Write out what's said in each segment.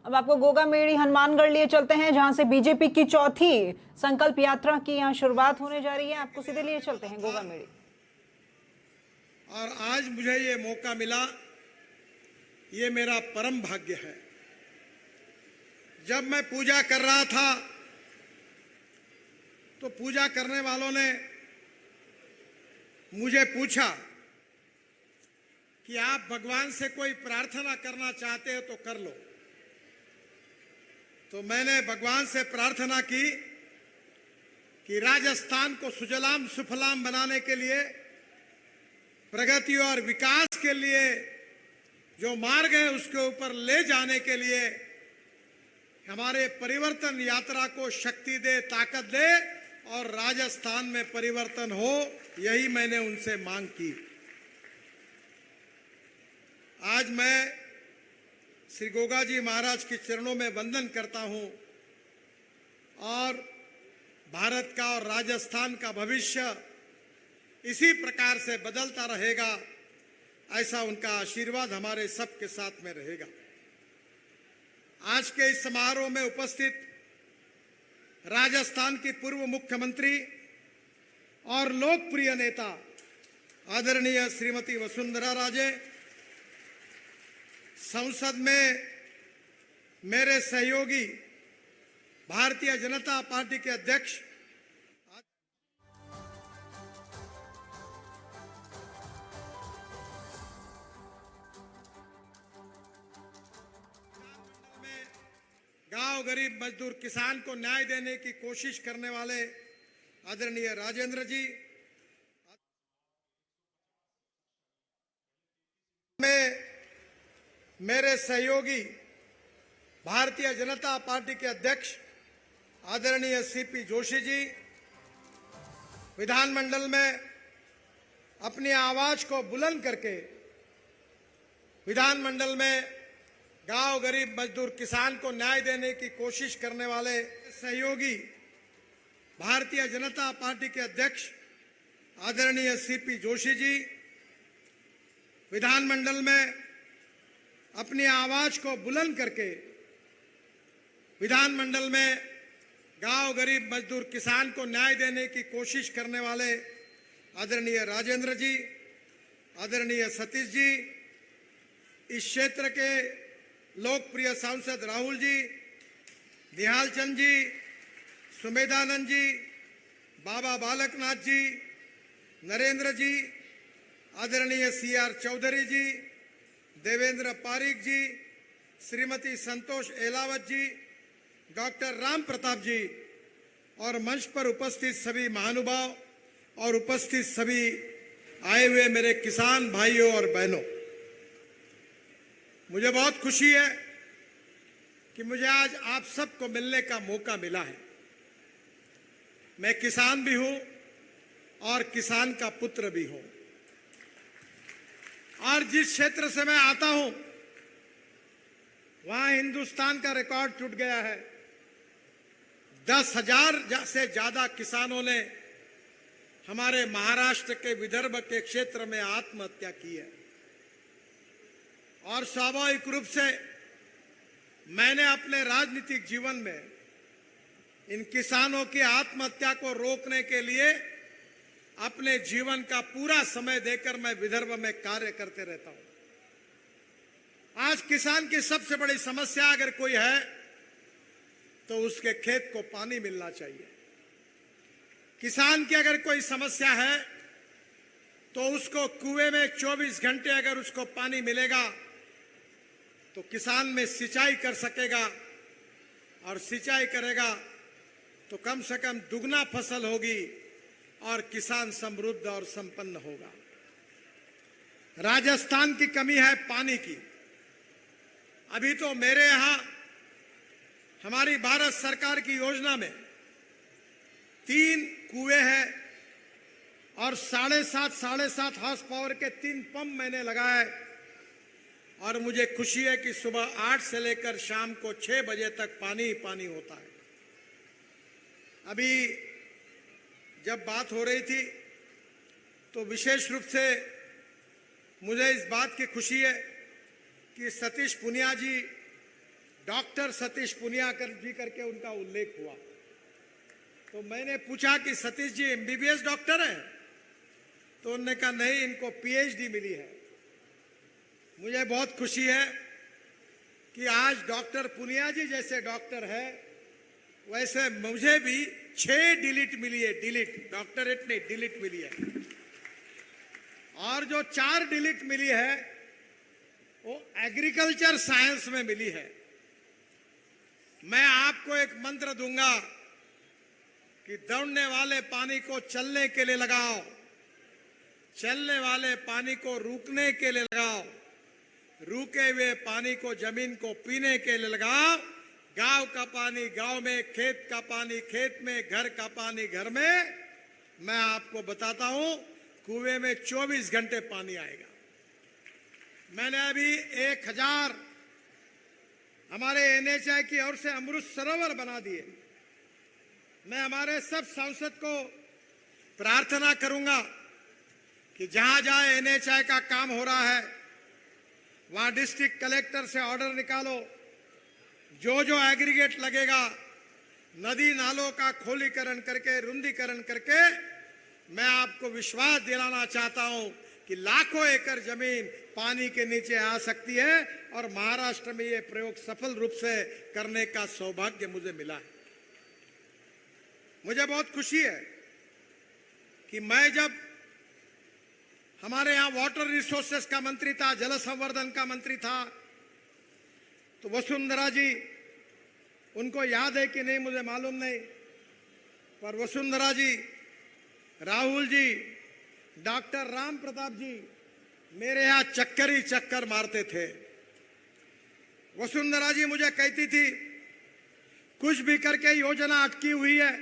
अब आपको गोगा मेड़ी हनुमानगढ़ लिए चलते हैं, जहां से बीजेपी की चौथी संकल्प यात्रा की यहां शुरुआत होने जा रही है। आपको सीधे लिए चलते हैं गोगा मेड़ी। और आज मुझे ये मौका मिला, ये मेरा परम भाग्य है। जब मैं पूजा कर रहा था तो पूजा करने वालों ने मुझे पूछा कि आप भगवान से कोई प्रार्थना करना चाहते हो तो कर लो। तो मैंने भगवान से प्रार्थना की कि राजस्थान को सुजलाम सुफलाम बनाने के लिए, प्रगति और विकास के लिए जो मार्ग है उसके ऊपर ले जाने के लिए हमारे परिवर्तन यात्रा को शक्ति दे, ताकत दे और राजस्थान में परिवर्तन हो। यही मैंने उनसे मांग की। आज मैं श्री गोगा जी महाराज के चरणों में वंदन करता हूं और भारत का और राजस्थान का भविष्य इसी प्रकार से बदलता रहेगा, ऐसा उनका आशीर्वाद हमारे सबके साथ में रहेगा। आज के इस समारोह में उपस्थित राजस्थान की पूर्व मुख्यमंत्री और लोकप्रिय नेता आदरणीय श्रीमती वसुंधरा राजे, संसद में मेरे सहयोगी भारतीय जनता पार्टी के अध्यक्ष गांव गरीब मजदूर किसान को न्याय देने की कोशिश करने वाले आदरणीय राजेंद्र जी, में मेरे सहयोगी भारतीय जनता पार्टी के अध्यक्ष आदरणीय सीपी जोशी जी, विधानमंडल में अपनी आवाज को बुलंद करके विधानमंडल में गांव गरीब मजदूर किसान को न्याय देने की कोशिश करने वाले सहयोगी भारतीय जनता पार्टी के अध्यक्ष आदरणीय सीपी जोशी जी, विधानमंडल में अपनी आवाज को बुलंद करके विधानमंडल में गांव गरीब मजदूर किसान को न्याय देने की कोशिश करने वाले आदरणीय राजेंद्र जी, आदरणीय सतीश जी, इस क्षेत्र के लोकप्रिय सांसद राहुल जी, निहाल चंद जी, सुमेधानंद जी, बाबा बालकनाथ जी, नरेंद्र जी, आदरणीय सीआर चौधरी जी, देवेंद्र पारीक जी, श्रीमती संतोष एलावत जी, डॉक्टर राम प्रताप जी और मंच पर उपस्थित सभी महानुभाव और उपस्थित सभी आए हुए मेरे किसान भाइयों और बहनों, मुझे बहुत खुशी है कि मुझे आज आप सबको मिलने का मौका मिला है। मैं किसान भी हूं और किसान का पुत्र भी हूं और जिस क्षेत्र से मैं आता हूं वहां हिंदुस्तान का रिकॉर्ड टूट गया है। 10,000 से ज्यादा किसानों ने हमारे महाराष्ट्र के विदर्भ के क्षेत्र में आत्महत्या की है और स्वाभाविक रूप से मैंने अपने राजनीतिक जीवन में इन किसानों की आत्महत्या को रोकने के लिए अपने जीवन का पूरा समय देकर मैं विदर्भ में कार्य करते रहता हूं। आज किसान की सबसे बड़ी समस्या अगर कोई है तो उसके खेत को पानी मिलना चाहिए। किसान की अगर कोई समस्या है तो उसको कुएं में 24 घंटे अगर उसको पानी मिलेगा तो किसान में सिंचाई कर सकेगा और सिंचाई करेगा तो कम से कम दुगना फसल होगी और किसान समृद्ध और संपन्न होगा। राजस्थान की कमी है पानी की। अभी तो मेरे यहां हमारी भारत सरकार की योजना में 3 कुएं हैं और 7.5 हॉर्स पावर के 3 पंप मैंने लगाए और मुझे खुशी है कि सुबह 8 से लेकर शाम को 6 बजे तक पानी ही पानी होता है। अभी जब बात हो रही थी तो विशेष रूप से मुझे इस बात की खुशी है कि सतीश पुनिया जी डॉक्टर सतीश पुनिया जी करके उनका उल्लेख हुआ। तो मैंने पूछा कि सतीश जी एमबीबीएस डॉक्टर हैं? तो उन्होंने कहा नहीं, इनको पीएचडी मिली है। मुझे बहुत खुशी है कि आज डॉक्टर पुनिया जी जैसे डॉक्टर है, वैसे मुझे भी 6 डिलीट मिली है। डिलीट, डॉक्टरेट नहीं, डिलीट मिली है। और जो 4 डिलीट मिली है वो एग्रीकल्चर साइंस में मिली है। मैं आपको एक मंत्र दूंगा कि दौड़ने वाले पानी को चलने के लिए लगाओ, चलने वाले पानी को रुकने के लिए लगाओ, रुके हुए पानी को जमीन को पीने के लिए लगाओ। गांव का पानी गांव में, खेत का पानी खेत में, घर का पानी घर में। मैं आपको बताता हूं, कुएं में 24 घंटे पानी आएगा। मैंने अभी 1000 हमारे एनएचआई की ओर से अमृत सरोवर बना दिए। मैं हमारे सब सांसद को प्रार्थना करूंगा कि जहां जहां एनएचआई का काम हो रहा है वहां डिस्ट्रिक्ट कलेक्टर से ऑर्डर निकालो। जो जो एग्रीगेट लगेगा, नदी नालों का खोलीकरण करके, रुंदीकरण करके, मैं आपको विश्वास दिलाना चाहता हूं कि लाखों एकड़ जमीन पानी के नीचे आ सकती है। और महाराष्ट्र में यह प्रयोग सफल रूप से करने का सौभाग्य मुझे मिला है। मुझे बहुत खुशी है कि मैं जब हमारे यहां वाटर रिसोर्सेस का मंत्री था, जल संवर्धन का मंत्री था, तो वसुंधरा जी, उनको याद है कि नहीं मुझे मालूम नहीं, पर वसुंधरा जी, राहुल जी, डॉक्टर राम प्रताप जी मेरे यहां चक्कर ही चक्कर मारते थे। वसुंधरा जी मुझे कहती थी कुछ भी करके योजना अटकी हुई है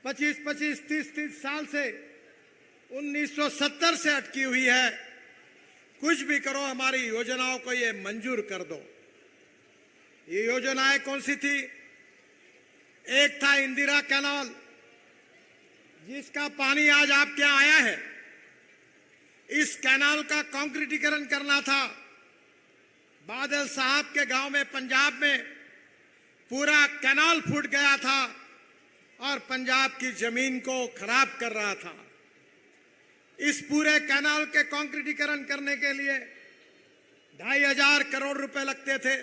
25-25, 30-30 साल से, 1970 से अटकी हुई है, कुछ भी करो हमारी योजनाओं को ये मंजूर कर दो। ये योजनाएं कौन सी थी? एक था इंदिरा कैनाल, जिसका पानी आज आपके यहां आया है। इस कैनाल का कंक्रीटीकरण करना था। बादल साहब के गांव में, पंजाब में पूरा कैनाल फूट गया था और पंजाब की जमीन को खराब कर रहा था। इस पूरे कैनाल के कंक्रीटीकरण करने के लिए 2500 करोड़ रुपए लगते थे।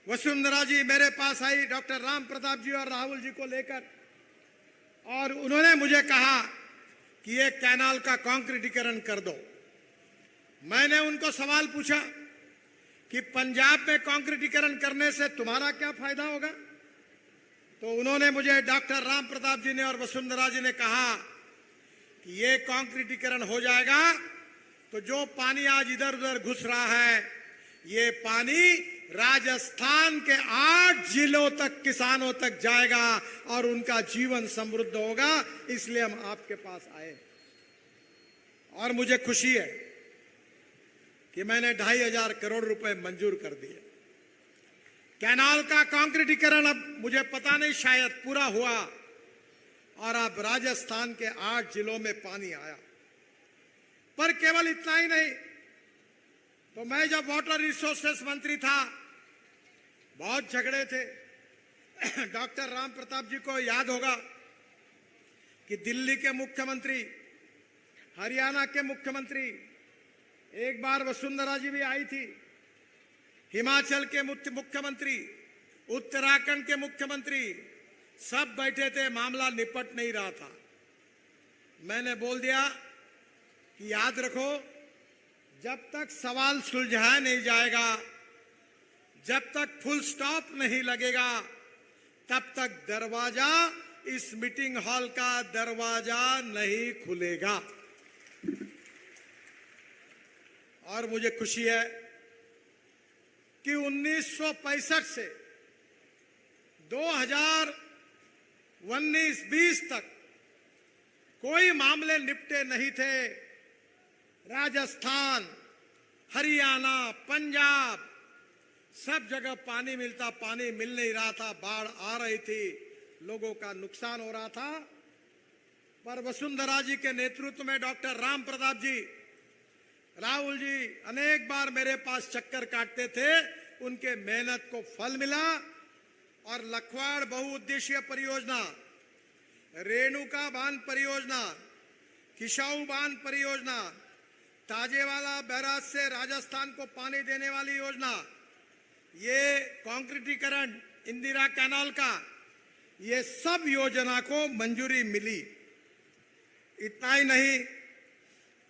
वसुंधरा जी मेरे पास आई डॉक्टर राम प्रताप जी और राहुल जी को लेकर, और उन्होंने मुझे कहा कि ये कैनाल का कंक्रीटीकरण कर दो। मैंने उनको सवाल पूछा कि पंजाब में कंक्रीटीकरण करने से तुम्हारा क्या फायदा होगा? तो उन्होंने मुझे, डॉक्टर राम प्रताप जी ने और वसुंधरा जी ने कहा कि ये कंक्रीटीकरण हो जाएगा तो जो पानी आज इधर उधर घुस रहा है, ये पानी राजस्थान के 8 जिलों तक, किसानों तक जाएगा और उनका जीवन समृद्ध होगा। इसलिए हम आपके पास आए और मुझे खुशी है कि मैंने 2500 करोड़ रुपए मंजूर कर दिए। कैनाल का कंक्रीटीकरण अब मुझे पता नहीं, शायद पूरा हुआ और अब राजस्थान के 8 जिलों में पानी आया। पर केवल इतना ही नहीं, तो मैं जब वाटर रिसोर्सेस मंत्री था, बहुत झगड़े थे। डॉक्टर राम प्रताप जी को याद होगा कि दिल्ली के मुख्यमंत्री, हरियाणा के मुख्यमंत्री, एक बार वसुंधरा जी भी आई थी, हिमाचल के मुख्यमंत्री, उत्तराखंड के मुख्यमंत्री, सब बैठे थे, मामला निपट नहीं रहा था। मैंने बोल दिया कि याद रखो, जब तक सवाल सुलझाया नहीं जाएगा, जब तक फुल स्टॉप नहीं लगेगा, तब तक दरवाजा, इस मीटिंग हॉल का दरवाजा नहीं खुलेगा। और मुझे खुशी है कि 1965 से 2019-20 तक कोई मामले निपटे नहीं थे। राजस्थान, हरियाणा, पंजाब, सब जगह पानी मिलता, पानी मिल नहीं रहा था, बाढ़ आ रही थी, लोगों का नुकसान हो रहा था। पर वसुंधरा जी के नेतृत्व में डॉक्टर राम प्रताप जी, राहुल जी अनेक बार मेरे पास चक्कर काटते थे, उनके मेहनत को फल मिला और लखवाड़ बहुउद्देशीय परियोजना, रेणुका बांध परियोजना, किशाऊ बांध परियोजना, ताजेवाला बैराज से राजस्थान को पानी देने वाली योजना, ये कंक्रीटीकरण इंदिरा कैनाल का, ये सब योजना को मंजूरी मिली। इतना ही नहीं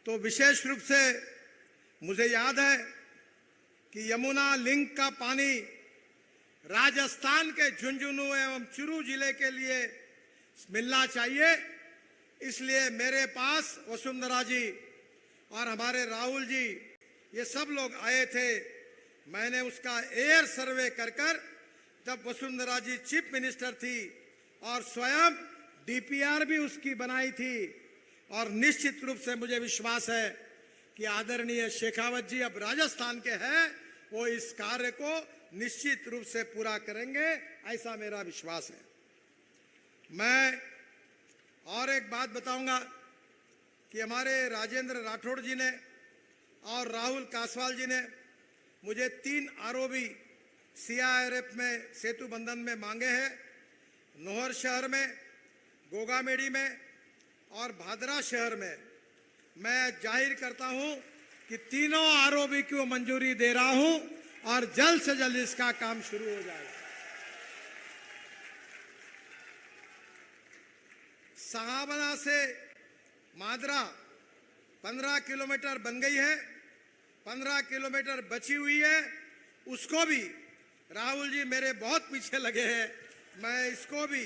तो विशेष रूप से मुझे याद है कि यमुना लिंक का पानी राजस्थान के झुंझुनू एवं चुरू जिले के लिए मिलना चाहिए। इसलिए मेरे पास वसुंधरा जी और हमारे राहुल जी, ये सब लोग आए थे। मैंने उसका एयर सर्वे कर जब वसुंधरा जी चीफ मिनिस्टर थी और स्वयं डीपीआर भी उसकी बनाई थी, और निश्चित रूप से मुझे विश्वास है कि आदरणीय शेखावत जी अब राजस्थान के हैं, वो इस कार्य को निश्चित रूप से पूरा करेंगे, ऐसा मेरा विश्वास है। मैं और एक बात बताऊंगा कि हमारे राजेंद्र राठौड़ जी ने और राहुल कासवाल जी ने मुझे 3 आरओबी सीआईआरएफ में सेतु बंधन में मांगे हैं, नोहर शहर में, गोगामेड़ी में और भादरा शहर में। मैं जाहिर करता हूं कि तीनों आरओबी को मंजूरी दे रहा हूं और जल्द से जल्द इसका काम शुरू हो जाएगा। सहाबना से मादरा 15 किलोमीटर बन गई है, 15 किलोमीटर बची हुई है, उसको भी राहुल जी मेरे बहुत पीछे लगे हैं, मैं इसको भी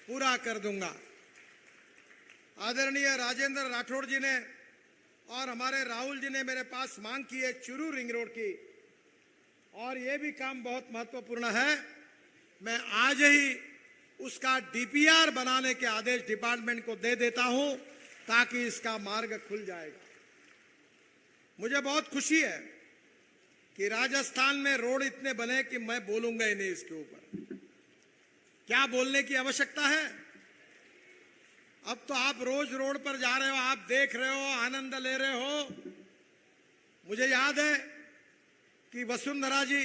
पूरा कर दूंगा। आदरणीय राजेंद्र राठौड़ जी ने और हमारे राहुल जी ने मेरे पास मांग की है चुरू रिंग रोड की, और ये भी काम बहुत महत्वपूर्ण है। मैं आज ही उसका डीपीआर बनाने के आदेश डिपार्टमेंट को दे देता हूं ताकि इसका मार्ग खुल जाएगा। मुझे बहुत खुशी है कि राजस्थान में रोड इतने बने कि मैं बोलूंगा ही नहीं इसके ऊपर। क्या बोलने की आवश्यकता है? अब तो आप रोज रोड पर जा रहे हो, आप देख रहे हो, आनंद ले रहे हो। मुझे याद है कि वसुंधरा जी,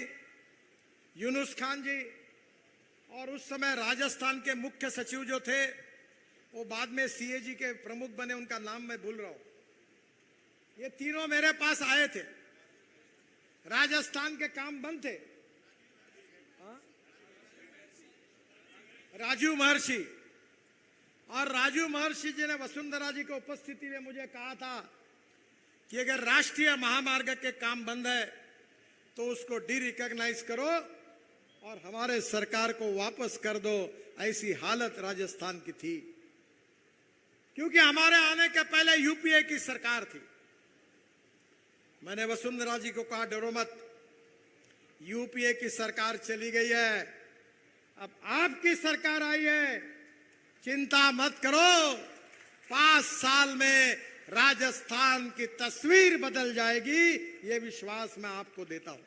यूनुस खान जी और उस समय राजस्थान के मुख्य सचिव जो थे, वो बाद में सीएजी के प्रमुख बने, उनका नाम मैं भूल रहा हूं। ये तीनों मेरे पास आए थे, राजस्थान के काम बंद थे। राजू महर्षि, और राजू महर्षि जी ने वसुंधरा जी की उपस्थिति में मुझे कहा था कि अगर राष्ट्रीय महामार्ग के काम बंद है तो उसको डी रिकॉग्नाइज करो और हमारे सरकार को वापस कर दो। ऐसी हालत राजस्थान की थी, क्योंकि हमारे आने के पहले यूपीए की सरकार थी। मैंने वसुंधरा जी को कहा, डरो मत, यूपीए की सरकार चली गई है, अब आपकी सरकार आई है, चिंता मत करो, 5 साल में राजस्थान की तस्वीर बदल जाएगी, ये विश्वास मैं आपको देता हूं।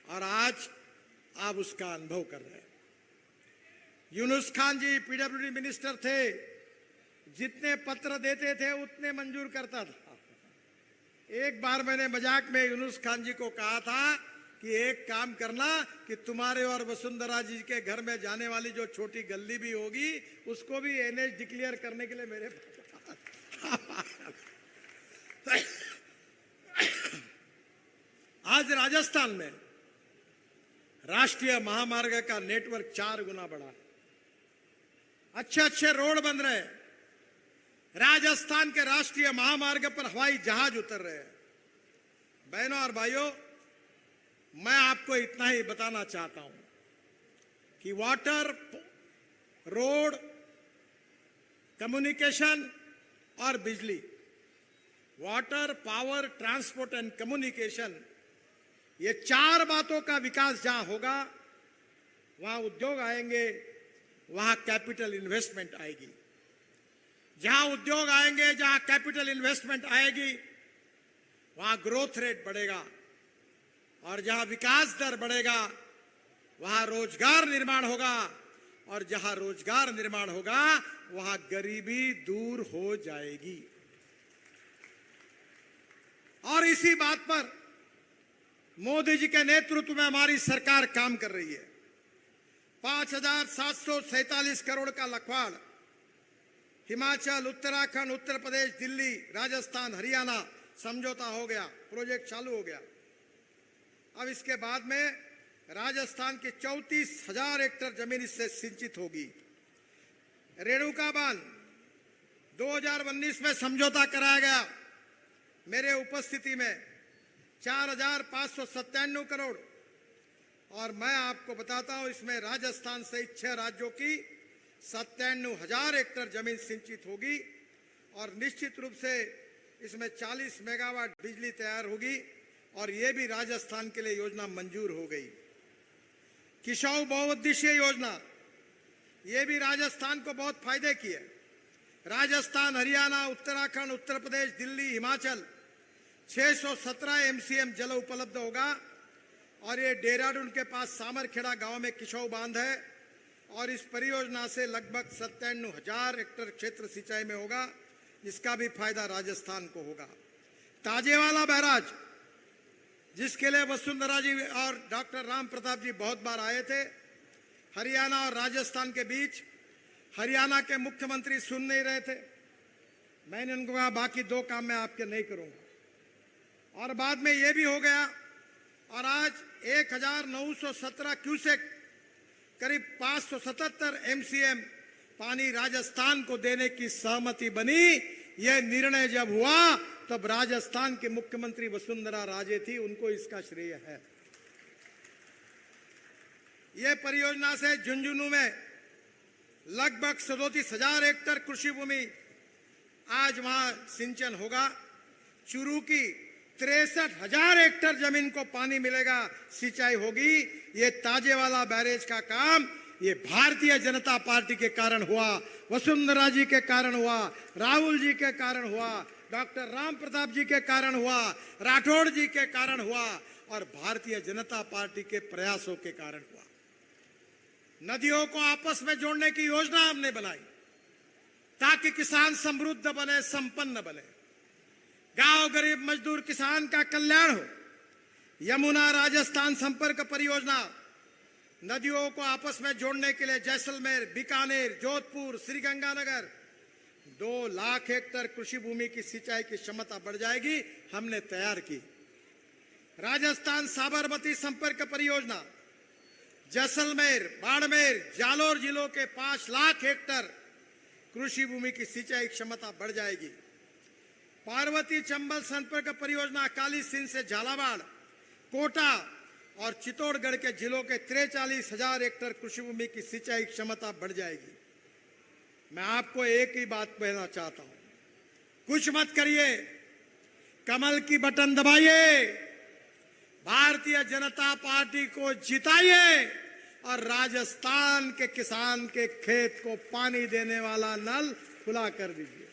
और आज आप उसका अनुभव कर रहे हैं। यूनुस खान जी पीडब्ल्यूडी मिनिस्टर थे, जितने पत्र देते थे उतने मंजूर करता था। एक बार मैंने मजाक में यूनुस खान जी को कहा था कि एक काम करना कि तुम्हारे और वसुंधरा जी के घर में जाने वाली जो छोटी गली भी होगी उसको भी एनएच डिक्लेयर करने के लिए मेरे आज राजस्थान में राष्ट्रीय महामार्ग का नेटवर्क 4 गुना बढ़ा, अच्छे अच्छे रोड बन रहे हैं, राजस्थान के राष्ट्रीय महामार्ग पर हवाई जहाज उतर रहे हैं। बहनों और भाइयों, मैं आपको इतना ही बताना चाहता हूं कि वाटर, रोड, कम्युनिकेशन और बिजली, water, power, transport and communication, ये 4 बातों का विकास जहां होगा वहां उद्योग आएंगे, वहां कैपिटल इन्वेस्टमेंट आएगी। जहां उद्योग आएंगे, जहां कैपिटल इन्वेस्टमेंट आएगी, वहां ग्रोथ रेट बढ़ेगा, और जहां विकास दर बढ़ेगा वहां रोजगार निर्माण होगा, और जहां रोजगार निर्माण होगा वहां गरीबी दूर हो जाएगी। और इसी बात पर मोदी जी के नेतृत्व में हमारी सरकार काम कर रही है। 5,747 करोड़ का लखवाड़ हिमाचल, उत्तराखंड, उत्तर प्रदेश, दिल्ली, राजस्थान, हरियाणा समझौता हो गया, प्रोजेक्ट चालू हो गया। अब इसके बाद में राजस्थान की 34,000 हेक्टेयर जमीन इससे सिंचित होगी। रेणुका बांध 2019 में समझौता कराया गया मेरे उपस्थिति में 4,597 करोड़, और मैं आपको बताता हूं इसमें राजस्थान सहित 6 राज्यों की 97,000 हेक्टेयर जमीन सिंचित होगी और निश्चित रूप से इसमें 40 मेगावाट बिजली तैयार होगी, और ये भी राजस्थान के लिए योजना मंजूर हो गई। किसाऊ बहुउद्देशीय योजना, ये भी राजस्थान को बहुत फायदे की है। राजस्थान, हरियाणा, उत्तराखंड, उत्तर प्रदेश, दिल्ली, हिमाचल 617 MCM जल उपलब्ध होगा, और ये देहरादून के पास सामरखेड़ा गांव में किसाऊ बांध है, और इस परियोजना से लगभग 97,000 हेक्टेयर क्षेत्र सिंचाई में होगा, जिसका भी फायदा राजस्थान को होगा। ताजेवाला बैराज, जिसके लिए वसुंधरा जी और डॉक्टर राम प्रताप जी बहुत बार आए थे, हरियाणा और राजस्थान के बीच, हरियाणा के मुख्यमंत्री सुन नहीं रहे थे। मैंने उनको कहा बाकी 2 काम मैं आपके नहीं करूंगा, और बाद में ये भी हो गया, और आज 1,917 क्यूसेक करीब 577 MCM पानी राजस्थान को देने की सहमति बनी। यह निर्णय जब हुआ तब राजस्थान के मुख्यमंत्री वसुंधरा राजे थी, उनको इसका श्रेय है। यह परियोजना से झुंझुनू में लगभग 37,000 हेक्टेयर कृषि भूमि आज वहां सिंचन होगा। चूरू की 63,000 हेक्टेयर जमीन को पानी मिलेगा, सिंचाई होगी। ये ताजेवाला बैरेज का काम ये भारतीय जनता पार्टी के कारण हुआ, वसुंधरा जी के कारण हुआ, राहुल जी के कारण हुआ, डॉक्टर राम प्रताप जी के कारण हुआ, राठौड़ जी के कारण हुआ, और भारतीय जनता पार्टी के प्रयासों के कारण हुआ। नदियों को आपस में जोड़ने की योजना हमने बनाई ताकि किसान समृद्ध बने, संपन्न बने, गांव गरीब मजदूर किसान का कल्याण हो। यमुना राजस्थान संपर्क परियोजना नदियों को आपस में जोड़ने के लिए जैसलमेर, बीकानेर, जोधपुर, श्रीगंगानगर 2 लाख हेक्टेयर कृषि भूमि की सिंचाई की क्षमता बढ़ जाएगी, हमने तैयार की। राजस्थान साबरमती संपर्क परियोजना जैसलमेर, बाड़मेर, जालोर जिलों के 5 लाख हेक्टेयर कृषि भूमि की सिंचाई क्षमता बढ़ जाएगी। पार्वती चंबल संपर्क परियोजना काली सिंध से झालावाड़, कोटा और चित्तौड़गढ़ के जिलों के 43,000 हेक्टेयर कृषि भूमि की सिंचाई क्षमता बढ़ जाएगी। मैं आपको एक ही बात कहना चाहता हूं, कुछ मत करिए, कमल की बटन दबाइए, भारतीय जनता पार्टी को जिताइए, और राजस्थान के किसान के खेत को पानी देने वाला नल खुला कर दीजिए।